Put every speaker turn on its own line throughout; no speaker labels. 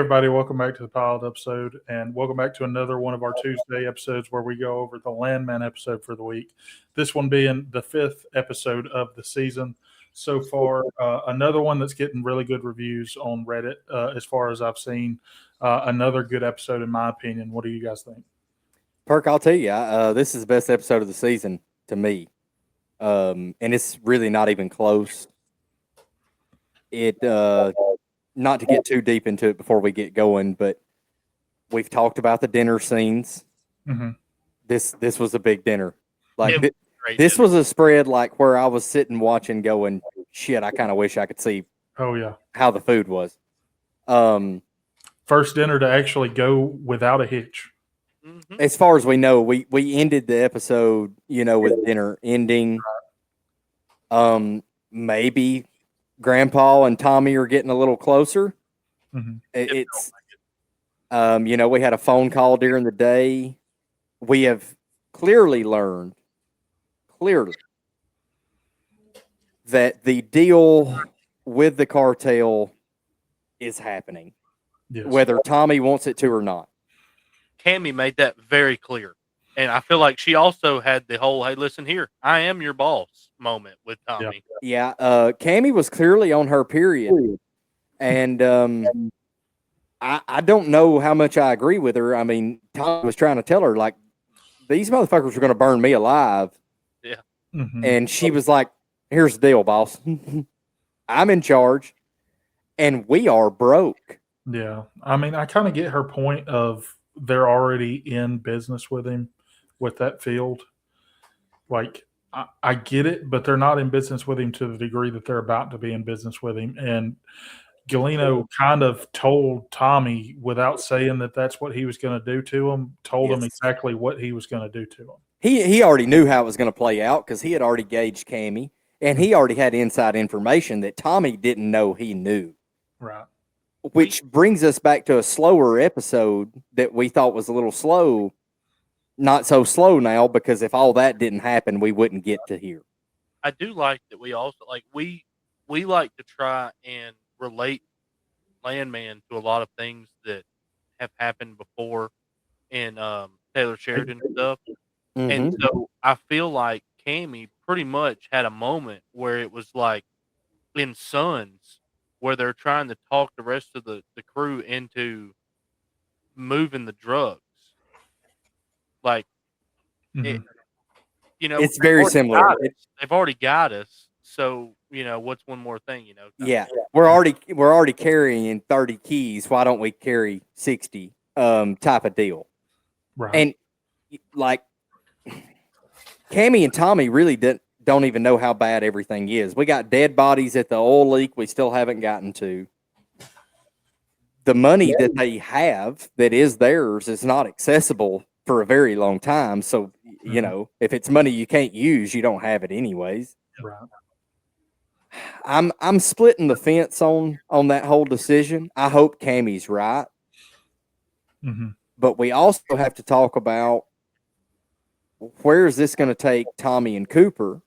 everybody, welcome back to the pilot episode, and welcome back to another one of our Tuesday episodes where we go over the Landman episode for the week. This one being the fifth episode of the season so far. Another one that's getting really good reviews on Reddit, as far as I've seen. Another good episode, in my opinion. What do you guys think?
Perk, I'll tell you, this is the best episode of the season to me, and it's really not even close. Not to get too deep into it before we get going, but we've talked about the dinner scenes.
Mm-hmm.
This was a big dinner.
Like
this was a spread like where I was sitting watching, going, "Shit, I kind of wish I could see."
Oh yeah,
how the food was.
First dinner to actually go without a hitch.
Mm-hmm. As far as we know, we ended the episode, with dinner ending. Maybe Grandpa and Tommy are getting a little cleaser.
Mm-hmm.
We had a phone call during the day. We have clearly learned that the deal with the cartel is happening, yes, whether Tommy wants it to or not.
Cammy made that very clear. And I feel like she also had the whole, hey, listen here, I am your boss moment with Tommy.
Yeah. Cammy was clearly on her period. And I don't know how much I agree with her. I mean, Tommy was trying to tell her, like, these motherfuckers are going to burn me alive.
Yeah.
Mm-hmm.
And she was like, here's the deal, boss. I'm in charge. And we are broke.
Yeah. I mean, I kind of get her point of they're already in business with him with that field. Like, I get it, but they're not in business with him to the degree that they're about to be in business with him. And Galeno kind of told Tommy, without saying that that's what he was going to do to him, told him exactly what he was going to do to him.
He already knew how it was going to play out because he had already gauged Cammy, and he already had inside information that Tommy didn't know he knew.
Right.
Which brings us back to a slower episode that we thought was a little slow. Not so slow now, because if all that didn't happen, we wouldn't get to here.
I do like that we also, like, we like to try and relate Landman to a lot of things that have happened before in Taylor Sheridan stuff. Mm-hmm. And so I feel like Cammy pretty much had a moment where it was like in Sons, where they're trying to talk the rest of the crew into moving the drugs. Like,
mm-hmm.
It's very similar.
They've already got us. So, what's one more thing,
Yeah. We're already carrying 30 keys. Why don't we carry 60 type of deal?
Right.
And like Cammy and Tommy really don't even know how bad everything is. We got dead bodies at the oil leak we still haven't gotten to. The money that they have that is theirs is not accessible for a very long time. So, if it's money you can't use, you don't have it anyways.
Right.
I'm splitting the fence on that whole decision. I hope Cammy's right.
Mm-hmm.
But we also have to talk about where is this going to take Tommy and Cooper?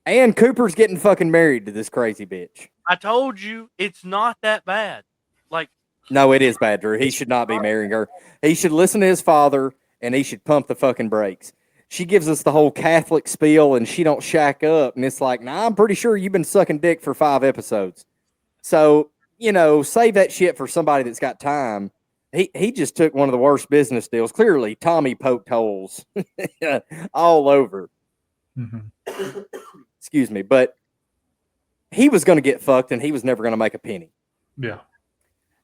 And Cooper's getting fucking married to this crazy bitch.
I told you it's not that bad. Like,
no, it is bad, Drew. He should not be marrying her. He should listen to his father, and he should pump the fucking brakes. She gives us the whole Catholic spiel, and she don't shack up. And it's like, nah, I'm pretty sure you've been sucking dick for 5 episodes. So, save that shit for somebody that's got time. He just took one of the worst business deals. Clearly, Tommy poked holes all over.
Mm-hmm.
Excuse me. But he was going to get fucked, and he was never going to make a penny.
Yeah.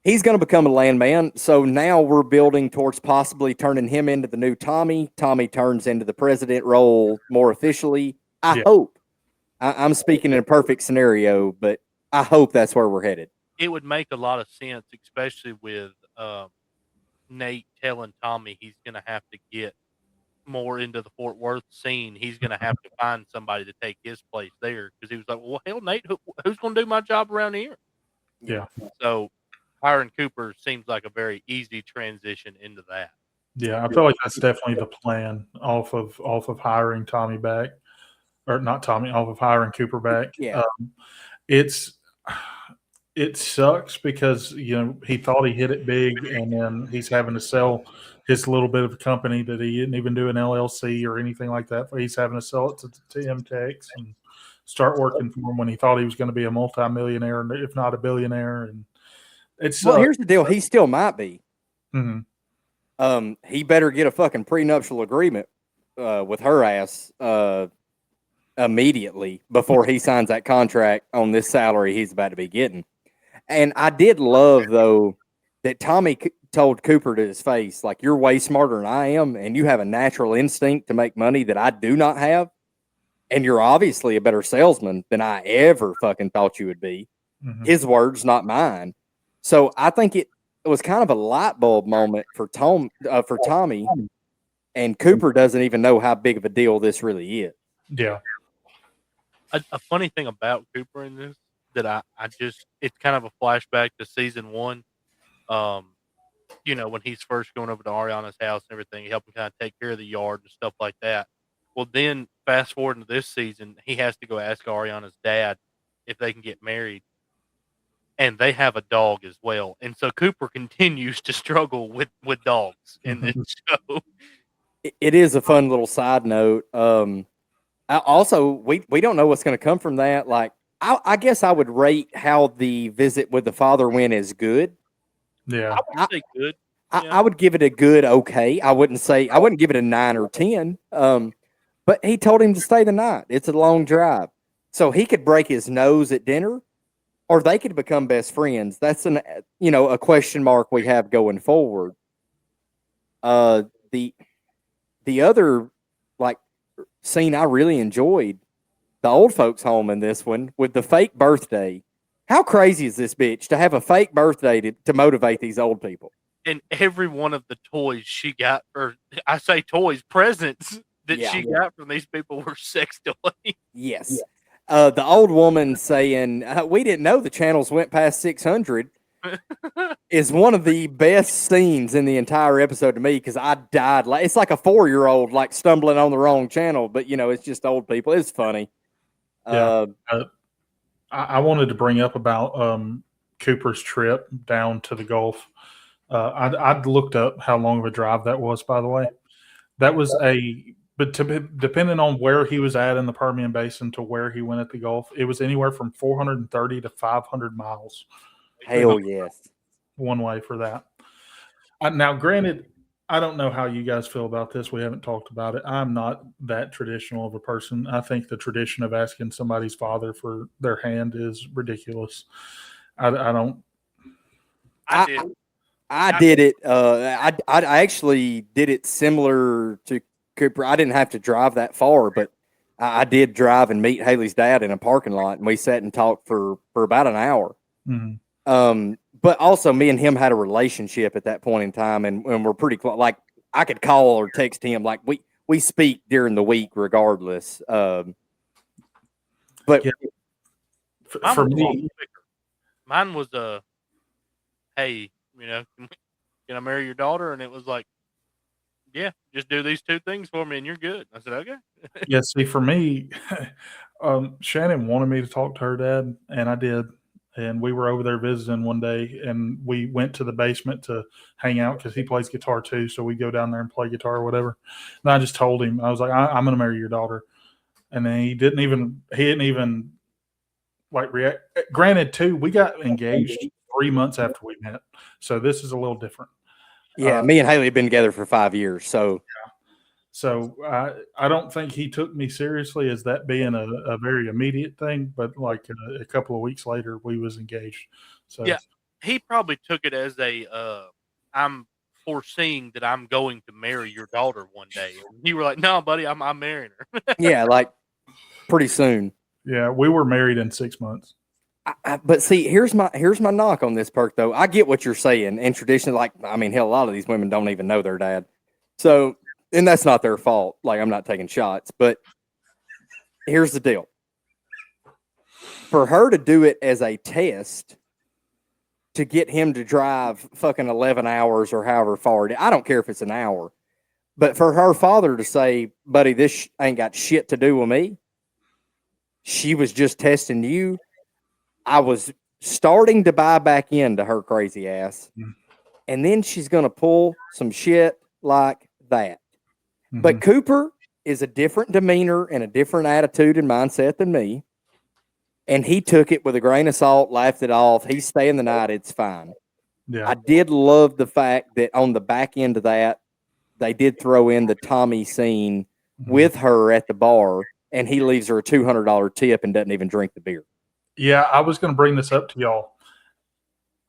He's going to become a landman. So now we're building towards possibly turning him into the new Tommy. Tommy turns into the president role more officially. I hope. I'm speaking in a perfect scenario, but I hope that's where we're headed.
It would make a lot of sense, especially with Nate telling Tommy he's going to have to get more into the Fort Worth scene. He's going to have to find somebody to take his place there, because he was like, well, hell, Nate, who's going to do my job around here?
Yeah.
So hiring Cooper seems like a very easy transition into that.
Yeah, I feel like that's definitely the plan off of hiring Tommy back, or not Tommy, off of hiring Cooper back.
Yeah.
It's it sucks because he thought he hit it big, and then he's having to sell his little bit of a company that he didn't even do an LLC or anything like that. He's having to sell it to MTechs and start working for him when he thought he was going to be a multimillionaire, if not a billionaire. And it's
Well, here's the deal. He still might be.
Mhm.
He better get a fucking prenuptial agreement with her ass immediately before he signs that contract on this salary he's about to be getting. And I did love, though, that Tommy told Cooper to his face, like, you're way smarter than I am, and you have a natural instinct to make money that I do not have. And you're obviously a better salesman than I ever fucking thought you would be.
Mhm.
His words, not mine. So I think it was kind of a light bulb moment for Tommy, and Cooper doesn't even know how big of a deal this really is.
Yeah.
A funny thing about Cooper in this that I just it's kind of a flashback to season 1. When he's first going over to Ariana's house and everything, helping kind of take care of the yard and stuff like that. Well, then fast forward into this season, he has to go ask Ariana's dad if they can get married, and they have a dog as well. And so Cooper continues to struggle with dogs in this show.
It is a fun little side note. Also, we don't know what's going to come from that. Like, I guess I would rate how the visit with the father went as good.
Yeah.
I would say good.
I would give it a good okay. I wouldn't give it a 9 or 10. But he told him to stay the night. It's a long drive. So he could break his nose at dinner, or they could become best friends. That's a question mark we have going forward. The other like scene I really enjoyed, the old folks home in this one with the fake birthday. How crazy is this bitch to have a fake birthday to motivate these old people?
And every one of the toys she got, or I say toys, presents that she got from these people were sex toys.
Yes. The old woman saying, we didn't know the channels went past 600 is one of the best scenes in the entire episode to me, because I died. It's like a 4-year-old like stumbling on the wrong channel, but it's just old people. It's funny.
Yeah. I wanted to bring up about Cooper's trip down to the Gulf. I'd looked up how long of a drive that was, by the way. That was depending on where he was at in the Permian Basin to where he went at the Gulf, it was anywhere from 430 to 500 miles.
Hell yes.
One way for that. Now, granted, I don't know how you guys feel about this. We haven't talked about it. I'm not that traditional of a person. I think the tradition of asking somebody's father for their hand is ridiculous. I don't.
I did.
I did it. I actually did it similar to Cooper. I didn't have to drive that far, but I did drive and meet Haley's dad in a parking lot, and we sat and talked for about an hour.
Mm-hmm.
But also, me and him had a relationship at that point in time, and we're pretty close. Like, I could call or text him. Like, we speak during the week regardless. But
yeah. For me,
mine was hey, can I marry your daughter? And it was like, yeah, just do these 2 things for me and you're good. I said, okay.
Yeah, see, for me, Shannon wanted me to talk to her dad, and I did. And we were over there visiting one day, and we went to the basement to hang out because he plays guitar too. So we go down there and play guitar or whatever. And I just told him, I was like, I'm going to marry your daughter. And then he didn't even like react. Granted, too, we got engaged 3 months after we met. So this is a little different.
Yeah, me and Haley have been together for 5 years. So,
yeah. So I don't think he took me seriously as that being a very immediate thing, but like a couple of weeks later, we was engaged. So
yeah, he probably took it as I'm foreseeing that I'm going to marry your daughter one day. And you were like, no, buddy, I'm marrying her.
Yeah, like pretty soon.
Yeah, we were married in 6 months.
But see, here's my knock on this perk, though. I get what you're saying. And traditionally, hell, a lot of these women don't even know their dad. So, and that's not their fault. Like, I'm not taking shots. But here's the deal. For her to do it as a test to get him to drive fucking 11 hours or however far, I don't care if it's an hour. But for her father to say, buddy, this ain't got shit to do with me. She was just testing you. I was starting to buy back into her crazy ass.
Mhm.
And then she's going to pull some shit like that. But
Mhm.
Cooper is a different demeanor and a different attitude and mindset than me. And he took it with a grain of salt, laughed it off. He's staying the night. It's fine.
Yeah.
I did love the fact that on the back end of that, they did throw in the Tommy scene
Mhm.
with her at the bar, and he leaves her a $200 tip and doesn't even drink the beer.
Yeah, I was going to bring this up to y'all.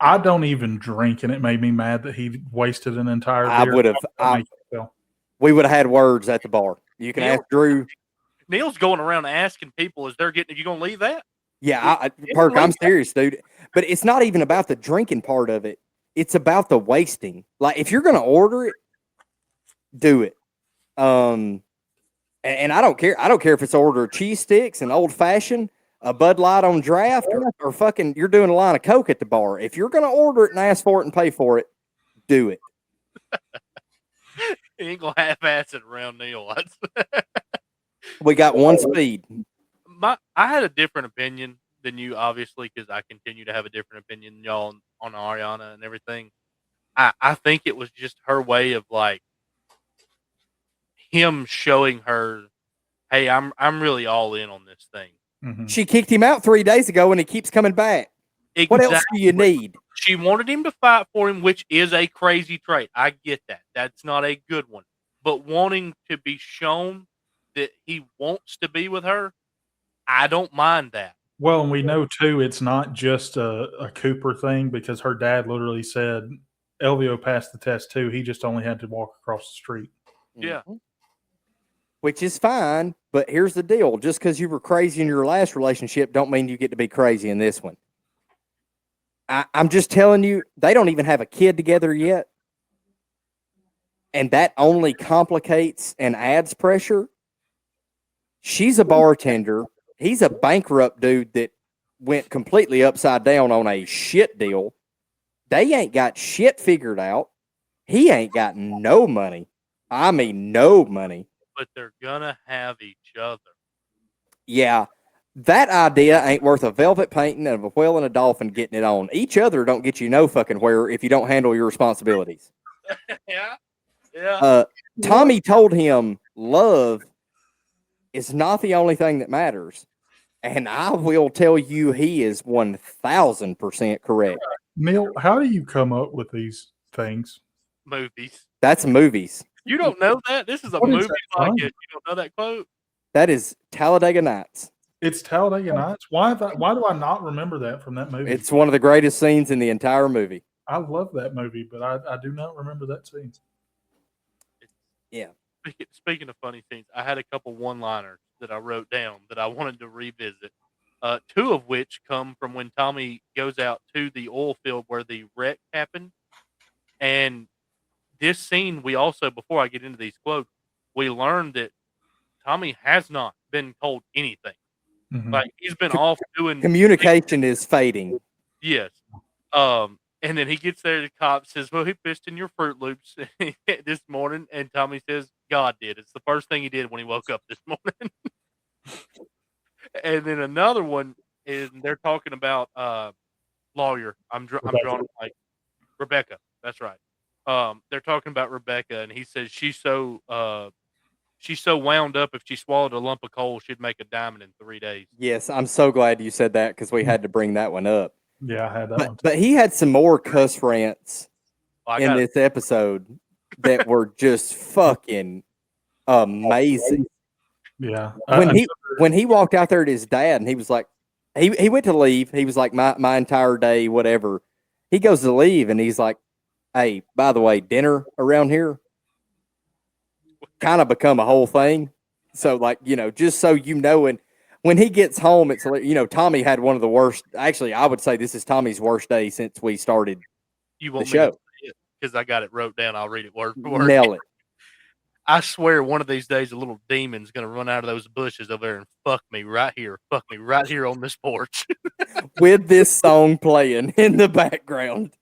I don't even drink, and it made me mad that he wasted an entire
I
beer.
would have.
How does that make you feel?
We would have had words at the bar. You can ask Drew.
Neil's going around asking people, "Is they're getting? Are you gonna leave that?"
Yeah, Perk, I'm serious, dude. But it's not even about the drinking part of it. It's about the wasting. Like, if you're going to order it, do it. And I don't care. I don't care if it's order cheese sticks, an old fashioned, a Bud Light on draft, or fucking you're doing a line of Coke at the bar. If you're going to order it and ask for it and pay for it, do it.
He ain't gonna half-ass it around Neil.
We got one speed.
I had a different opinion than you, obviously, because I continue to have a different opinion than y'all on Ariana and everything. I think it was just her way of like him showing her, hey, I'm really all in on this thing.
Mhm.
She kicked him out 3 days ago, and he keeps coming back. What else do you need?
She wanted him to fight for him, which is a crazy trait. I get that. That's not a good one. But wanting to be shown that he wants to be with her, I don't mind that.
Well, and we know too, it's not just a Cooper thing because her dad literally said Elvio passed the test too. He just only had to walk across the street.
Yeah.
Mhm. Which is fine, but here's the deal. Just because you were crazy in your last relationship don't mean you get to be crazy in this one. I'm just telling you, they don't even have a kid together yet. And that only complicates and adds pressure. She's a bartender. He's a bankrupt dude that went completely upside down on a shit deal. They ain't got shit figured out. He ain't got no money. I mean, no money.
But they're gonna have each other.
Yeah, that idea ain't worth a velvet painting of a whale and a dolphin getting it on. Each other don't get you no fucking where if you don't handle your responsibilities.
Yeah. Yeah.
Tommy told him love is not the only thing that matters. And I will tell you, he is 1000% correct.
Neil, how do you come up with these things?
Movies.
That's movies.
You don't know that? This is a
What is
movie
that from?
podcast. You don't know that quote?
That is Talladega Nights.
It's Talladega Nights. Why do I not remember that from that movie?
It's one of the greatest scenes in the entire movie.
I love that movie, but I do not remember that scene.
Yeah.
Speaking of funny scenes, I had a couple one-liners that I wrote down that I wanted to revisit. Two of which come from when Tommy goes out to the oil field where the wreck happened. And this scene, we also, before I get into these quotes, we learned that Tommy has not been told anything.
Mhm.
Like, he's been off doing
Communication is fading.
Yes. And then he gets there, the cop says, well, he pissed in your Fruit Loops this morning. And Tommy says, God did. It's the first thing he did when he woke up this morning. And then another one is they're talking about lawyer. I'm drawing like Rebecca. That's right. They're talking about Rebecca, and he says she's so wound up. If she swallowed a lump of coal, she'd make a diamond in 3 days.
Yes, I'm so glad you said that because we had to bring that one up.
Yeah, I had that one.
But he had some more cuss rants
Well,
in this episode that were just fucking amazing.
Yeah.
When he walked out there at his dad and he was like, he went to leave. He was like, my entire day, whatever. He goes to leave and he's like, hey, by the way, dinner around here kind of become a whole thing. So like, just so you know, and when he gets home, it's, Tommy had one of the worst, actually, I would say this is Tommy's worst day since we started
you won't
the show.
Because I got it wrote down. I'll read it word for word.
Nail it.
I swear one of these days a little demon's going to run out of those bushes over there and fuck me right here on this porch.
With this song playing in the background.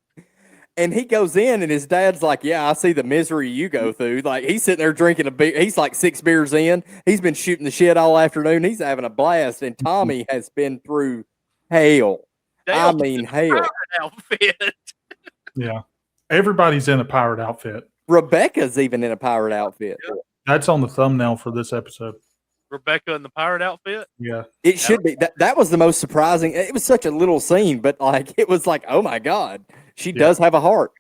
And he goes in and his dad's like, yeah, I see the misery you go through. Like, he's sitting there drinking a beer. He's like 6 beers in. He's been shooting the shit all afternoon. He's having a blast. And Tommy has been through hell. I mean, hell.
pirate outfit.
Yeah. Everybody's in a pirate outfit.
Rebecca's even in a pirate outfit.
That's on the thumbnail for this episode.
Rebecca in the pirate outfit.
Yeah.
It should be. That was the most surprising. It was such a little scene, but like it was like, oh my god, she does have a heart.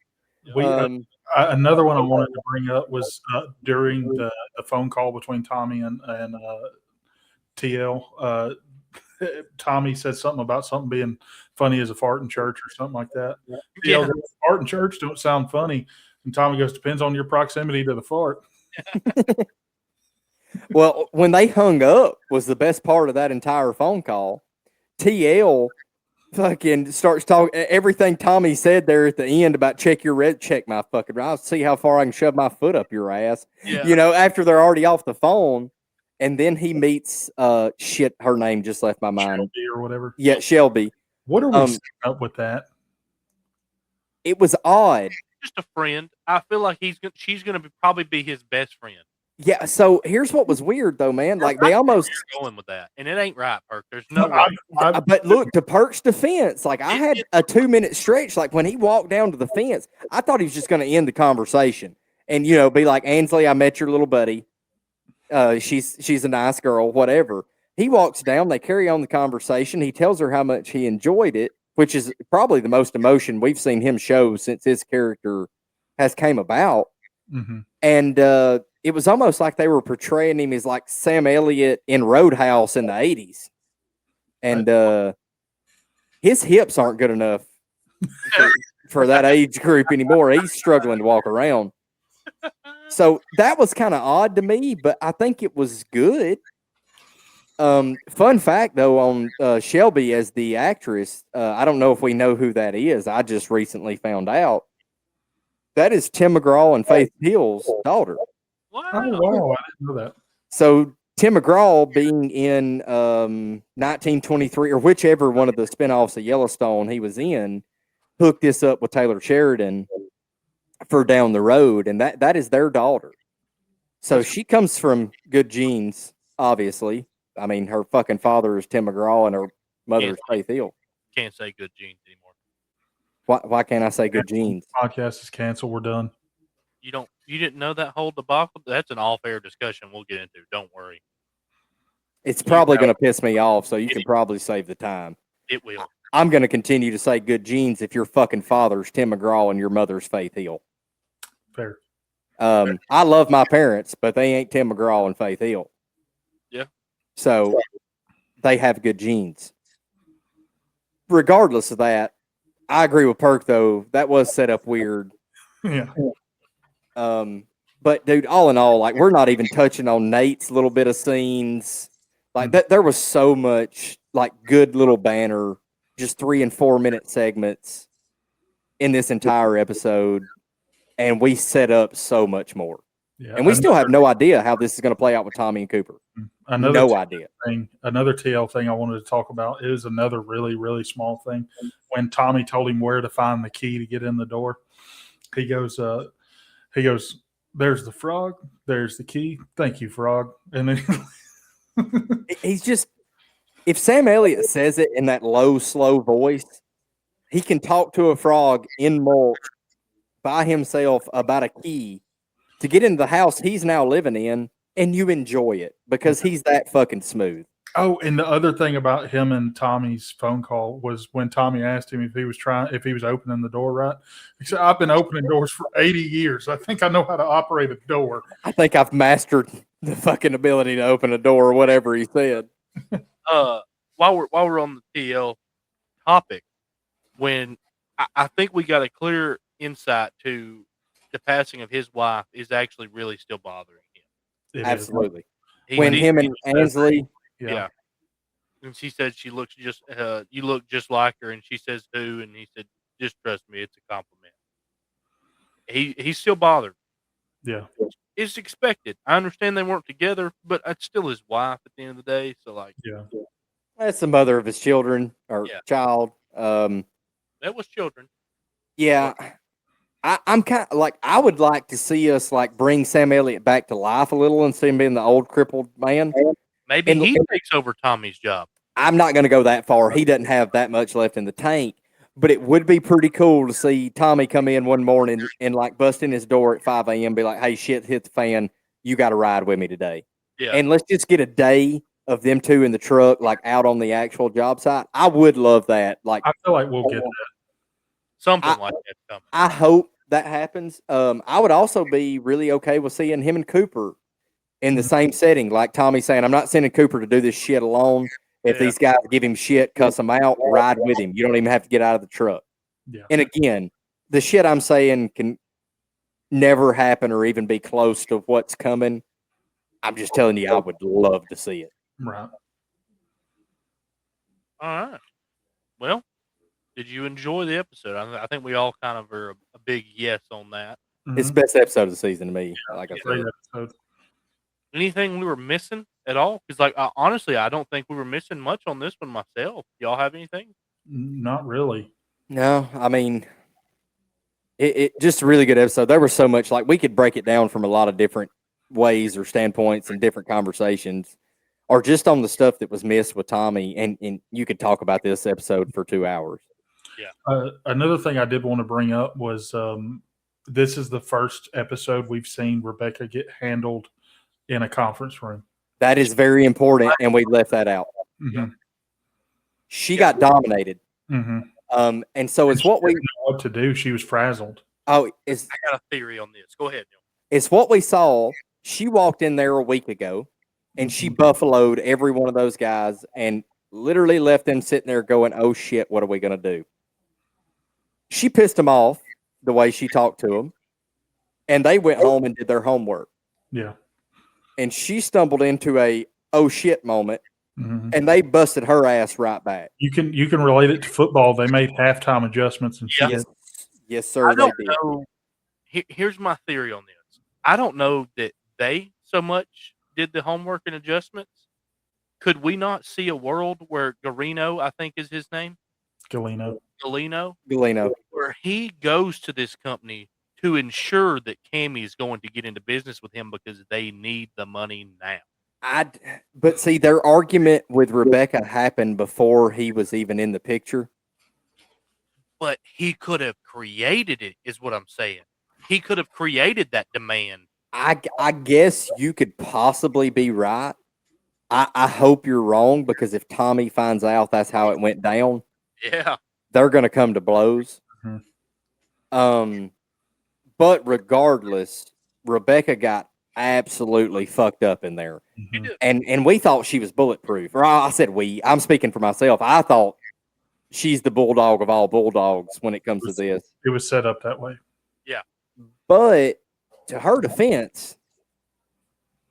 We, another one I wanted to bring up was during the phone call between Tommy and TL. Tommy said something about something being funny as a fart in church or something like that. TL goes, fart in church don't sound funny. And Tommy goes, depends on your proximity to the fart.
Well, when they hung up was the best part of that entire phone call. TL fucking starts talking everything Tommy said there at the end about check my fucking, I'll see how far I can shove my foot up your ass.
Yeah.
You know, after they're already off the phone. And then he meets shit, her name just left my mind.
Shelby or whatever.
Yeah, Shelby.
What are we setting up with that?
It was odd.
Just a friend. I feel like she's gonna probably be his best friend.
Yeah, so here's what was weird though, man. Like they almost
going with that, and it ain't right, Perk. There's no way.
But look, to Perk's defense, like I had a 2-minute stretch. Like when he walked down to the fence, I thought he was just going to end the conversation and be like, Ansley, I met your little buddy. She's a nice girl, whatever. He walks down, they carry on the conversation. He tells her how much he enjoyed it, which is probably the most emotion we've seen him show since his character has came about.
Mm-hmm.
And it was almost like they were portraying him as like Sam Elliott in Roadhouse in the 80s. And his hips aren't good enough for that age group anymore. He's struggling to walk around. So that was kind of odd to me, but I think it was good. Fun fact, though, on Shelby as the actress, I don't know if we know who that is. I just recently found out. That is Tim McGraw and Faith Hill's daughter.
Wow.
Oh, wow. I didn't know that.
So Tim McGraw being in 1923 or whichever one of the spinoffs of Yellowstone he was in, hooked this up with Taylor Sheridan for down the road, and that is their daughter. So she comes from good genes, obviously. I mean, her fucking father is Tim McGraw and her mother is Faith Hill.
Can't say good genes anymore.
Why can't I say good genes?
Podcast is canceled. We're done.
You didn't know that whole debacle? That's an off-air discussion we'll get into. Don't worry.
It's probably going to piss me off, so you can probably save the time.
It will.
I'm going to continue to say good genes if your fucking father's Tim McGraw and your mother's Faith Hill.
Fair.
I love my parents, but they ain't Tim McGraw and Faith Hill.
Yeah.
So they have good genes. Regardless of that, I agree with Perk, though. That was set up weird.
Yeah.
But dude, all in all, like we're not even touching on Nate's little bit of scenes. Like that, there was so much like good little banner, just 3 and 4 minute segments in this entire episode, and we set up so much more.
Yeah.
And we still have no idea how this is going to play out with Tommy and Cooper. No idea.
Another TL thing I wanted to talk about is another really, really small thing. When Tommy told him where to find the key to get in the door, he goes, there's the frog, there's the key. Thank you, frog. And then
he's just, if Sam Elliott says it in that low, slow voice, he can talk to a frog in mulch by himself about a key to get into the house he's now living in, and you enjoy it because he's that fucking smooth.
Oh, and the other thing about him and Tommy's phone call was when Tommy asked him if he was opening the door right. He said, "I've been opening doors for 80 years. I think I know how to operate a door.
I think I've mastered the fucking ability to open a door," or whatever he said.
While we're on the TL topic, when I think we got a clear insight to the passing of his wife is actually really still bothering him.
Absolutely. When him and Ansley.
Yeah. And she said you look just like her, and she says who, and he said, just trust me, it's a compliment. He's still bothered.
Yeah.
It's expected. I understand they weren't together, but it's still his wife at the end of the day. So
yeah.
That's the mother of his children or child.
That was children.
Yeah. I'm kind of like, I would like to see us like bring Sam Elliott back to life a little and see him being the old crippled man.
Maybe he takes over Tommy's job.
I'm not going to go that far. He doesn't have that much left in the tank, but it would be pretty cool to see Tommy come in one morning and like bust in his door at 5 a.m. be like, "Hey, shit hit the fan. You got to ride with me today."
Yeah.
And let's just get a day of them two in the truck, like out on the actual job site. I would love that. Like,
I feel like we'll get that.
Something
I-
like that coming.
I hope that happens. I would also be really okay with seeing him and Cooper in the same setting. Like Tommy saying, I'm not sending Cooper to do this shit alone. If
Yeah.
these guys give him shit, cuss him out, ride with him. You don't even have to get out of the truck.
Yeah.
And again, the shit I'm saying can never happen or even be close to what's coming. I'm just telling you, I would love to see it.
Right.
All right. Well, did you enjoy the episode? I think we all kind of are a big yes on that.
It's the
Mhm.
best episode of the season to me. Like I
Great
said,
episode.
Anything we were missing at all? Because, like, honestly, I don't think we were missing much on this one myself. Y'all have anything?
Not really.
no, I mean, it just a really good episode. There was so much, like, we could break it down from a lot of different ways or standpoints and different conversations, or just on the stuff that was missed with Tommy. And you could talk about this episode for 2 hours.
Another thing I did want to bring up was this is the first episode we've seen Rebecca get handled in a conference room.
That is very important, and we left that out.
Mm-hmm.
She got dominated.
Mm-hmm.
And so it's what we
Didn't know what to do. She was frazzled.
it's
I got a theory on this. Go ahead, Neil.
it's what we saw. She walked in there a week ago, and she buffaloed every one of those guys, and literally left them sitting there going, "Oh shit, what are we gonna do?" She pissed them off the way she talked to them, and they went home and did their homework.
Yeah.
And she stumbled into a "oh shit" moment,
Mm-hmm.
and they busted her ass right back.
You can relate it to football. They made halftime adjustments and
Yeah.
shit.
Yes, sir.
I don't
they did.
know. Here's my theory on this. I don't know that they so much did the homework and adjustments. Could we not see a world where Garino, I think is his name,
Galeno.
Galeno.
where he goes to this company to ensure that Cammy is going to get into business with him because they need the money now.
But see, their argument with Rebecca happened before he was even in the picture.
But he could have created it, is what I'm saying. He could have created that demand.
I guess you could possibly be right. I hope you're wrong, because if Tommy finds out that's how it went down,
Yeah.
they're going to come to blows.
Mhm.
But regardless, Rebecca got absolutely fucked up in there.
Mhm.
And we thought she was bulletproof. Or I said we. I'm speaking for myself. I thought she's the bulldog of all bulldogs when it comes to this.
It was set up that way.
But to her defense,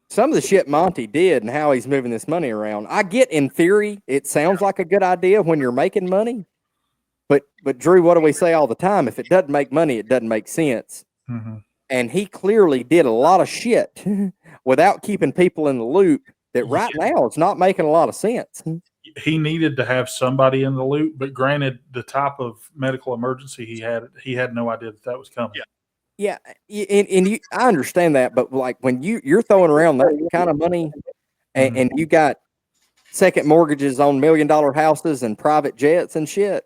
some of the shit Monty did and how he's moving this money around, I get in theory, it sounds like a good idea when you're making money. But Drew, what do we say all the time? If it doesn't make money, it doesn't make sense.
Mm-hmm.
And he clearly did a lot of shit without keeping people in the loop that right now it's not making a lot of sense.
He needed to have somebody in the loop, but granted, the type of medical emergency he had no idea that was coming.
Yeah, and I understand that, but like when you're throwing around that kind of money, and you got second mortgages on $1 million houses and private jets and shit,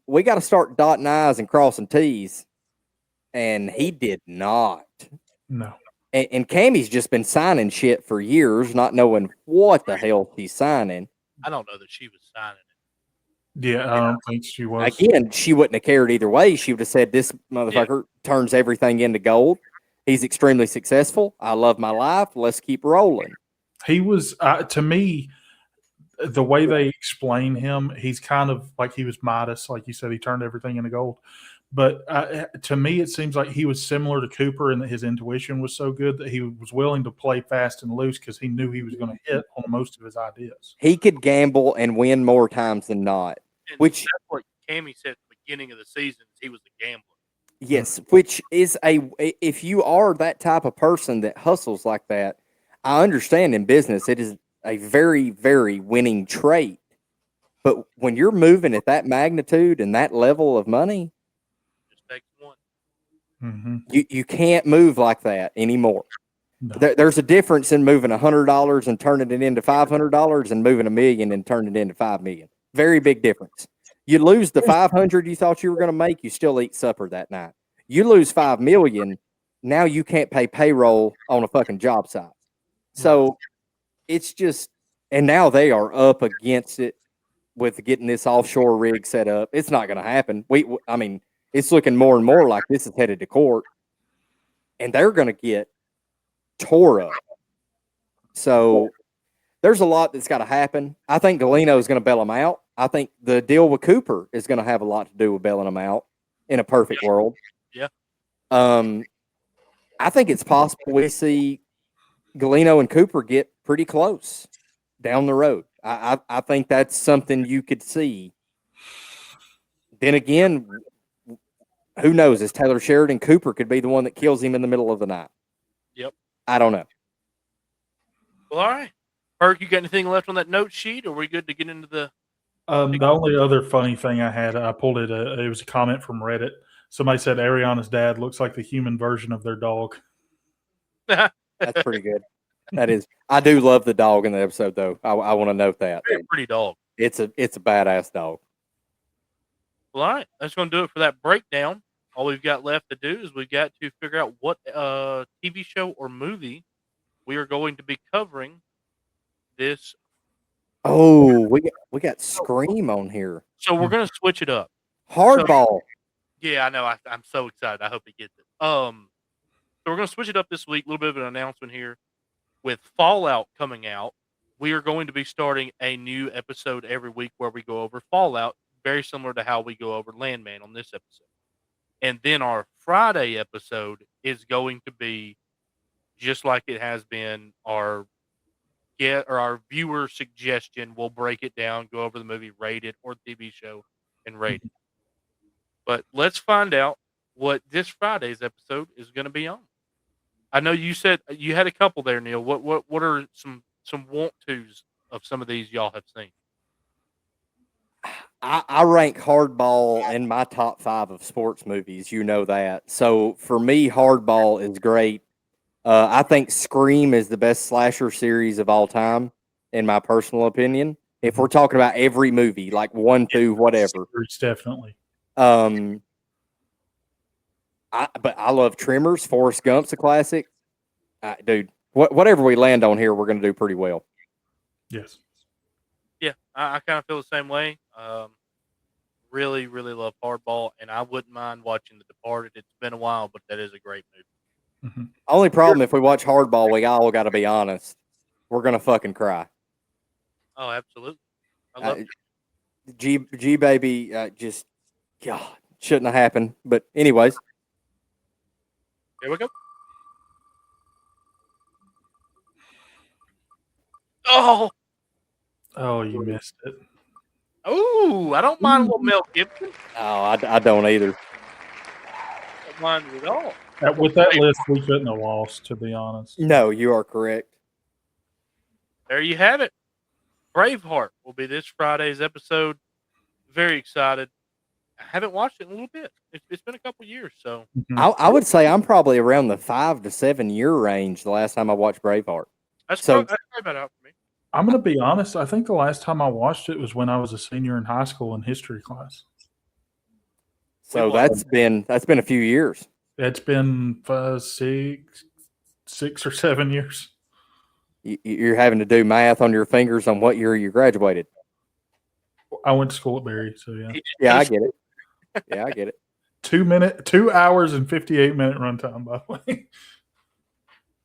we got to start dotting I's and crossing T's, and he did not.
No.
And Cammy's just been signing shit for years, not knowing what the hell he's signing.
I don't know that she was signing it.
Yeah, I don't think she was.
Again, she wouldn't have cared either way. She would have said, "This motherfucker turns everything into gold. He's extremely successful. I love my life. Let's keep rolling."
He was, to me, the way they explain him, he's kind of like he was Midas, like you said, he turned everything into gold. But to me, it seems like he was similar to Cooper in that his intuition was so good that he was willing to play fast and loose because he knew he was going to hit on most of his ideas.
He could gamble and win more times than not.
And
Which-
that's what Cammy said at the beginning of the season. He was a gambler.
Yes, which is if you are that type of person that hustles like that, I understand in business it is a very, very winning trait. But when you're moving at that magnitude and that level of money,
Just takes one.
Mm-hmm.
you can't move like that anymore.
No.
There's a difference in moving $100 and turning it into $500 and moving $1 million and turning it into $5 million. Very big difference. You lose the 500 you thought you were going to make, you still eat supper that night. You lose 5 million, now you can't pay payroll on a fucking job site. So it's just, and now they are up against it with getting this offshore rig set up. It's not going to happen. I mean, it's looking more and more like this is headed to court, and they're going to get tore up. So there's a lot that's got to happen. I think Galeno is going to bail him out. I think the deal with Cooper is going to have a lot to do with bailing him out in a perfect world.
Yeah.
I think it's possible we see Galeno and Cooper get pretty close down the road. I think that's something you could see. Then again, who knows? Is Taylor Sheridan Cooper could be the one that kills him in the middle of the night?
Yep.
I don't know.
Well, all right. Perk, you got anything left on that note sheet, or are we good to get into the?
The only other funny thing I had, I pulled it. It was a comment from Reddit. Somebody said Ariana's dad looks like the human version of their dog.
That's pretty good. That is. I do love the dog in the episode, though. I want to note that.
Very pretty dog.
It's a badass dog.
Well, all right. That's going to do it for that breakdown. All we've got left to do is we've got to figure out what TV show or movie we are going to be covering this.
Oh, we got Scream on here.
So we're going to switch it up.
Hardball.
Yeah, I know. I'm so excited. I hope he gets it. So we're going to switch it up this week. A little bit of an announcement here. With Fallout coming out, we are going to be starting a new episode every week where we go over Fallout, very similar to how we go over Landman on this episode. And then our Friday episode is going to be just like it has been our viewer suggestion. We'll break it down, go over the movie, rate it, or TV show, and rate it. But let's find out what this Friday's episode is going to be on. I know you said you had a couple there, Neil. What are some want tos of some of these y'all have seen?
I rank Hardball in my top 5 of sports movies. You know that. So for me, Hardball is great. I think Scream is the best slasher series of all time, in my personal opinion. If we're talking about every movie, like 1 through whatever,
Definitely.
But I love Tremors. Forrest Gump's a classic. Dude, whatever we land on here, we're going to do pretty well.
Yes.
Yeah, I kind of feel the same way. Really, really love Hardball, and I wouldn't mind watching The Departed. It's been a while, but that is a great movie.
Mm-hmm.
Only problem, if we watch Hardball, we all got to be honest. We're going to fucking cry.
Oh, absolutely. I love it.
G baby, just, God, shouldn't have happened. But anyways.
Here we go. Oh,
you missed it.
Oh, I don't mind a little Mel Gibson.
Oh, I don't either.
I don't mind it at all.
With that list, we couldn't have lost, to be honest.
No, you are correct.
There you have it. Braveheart will be this Friday's episode. Very excited. I haven't watched it in a little bit. It's been a couple years, so
I would say I'm probably around the 5 to 7 year range the last time I watched Braveheart.
That's probably about out for me.
I'm going to be honest. I think the last time I watched it was when I was a senior in high school in history class.
So that's been a few years.
It's been 6 or 7 years.
You're having to do math on your fingers on what year you graduated.
I went to school at Berry, so yeah.
Yeah, I get it. Yeah, I get it.
2 hours and 58-minute runtime, by the way.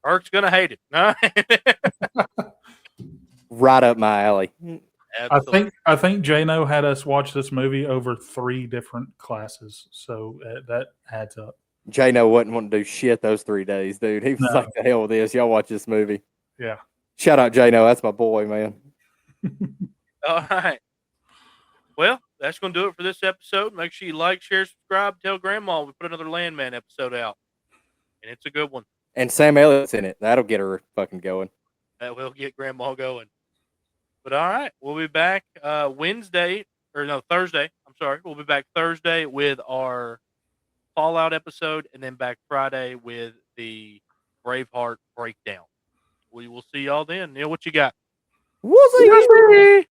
Erk's gonna hate it. No.
Right up my alley.
Absolutely.
I think Jano had us watch this movie over 3 different classes, so that adds up.
Jano wasn't wanting to do shit those 3 days, dude. He was like, "The hell with this! Y'all watch this movie."
Yeah.
Shout out Jano. That's my boy, man.
All right. Well, that's going to do it for this episode. Make sure you like, share, subscribe, tell Grandma we put another Landman episode out, and it's a good one.
And Sam Elliott's in it. That'll get her fucking going.
That will get Grandma going. But all right, we'll be back Thursday. I'm sorry. We'll be back Thursday with our Fallout episode, and then back Friday with the Braveheart breakdown. We will see y'all then. Neil, what you got?
We'll see.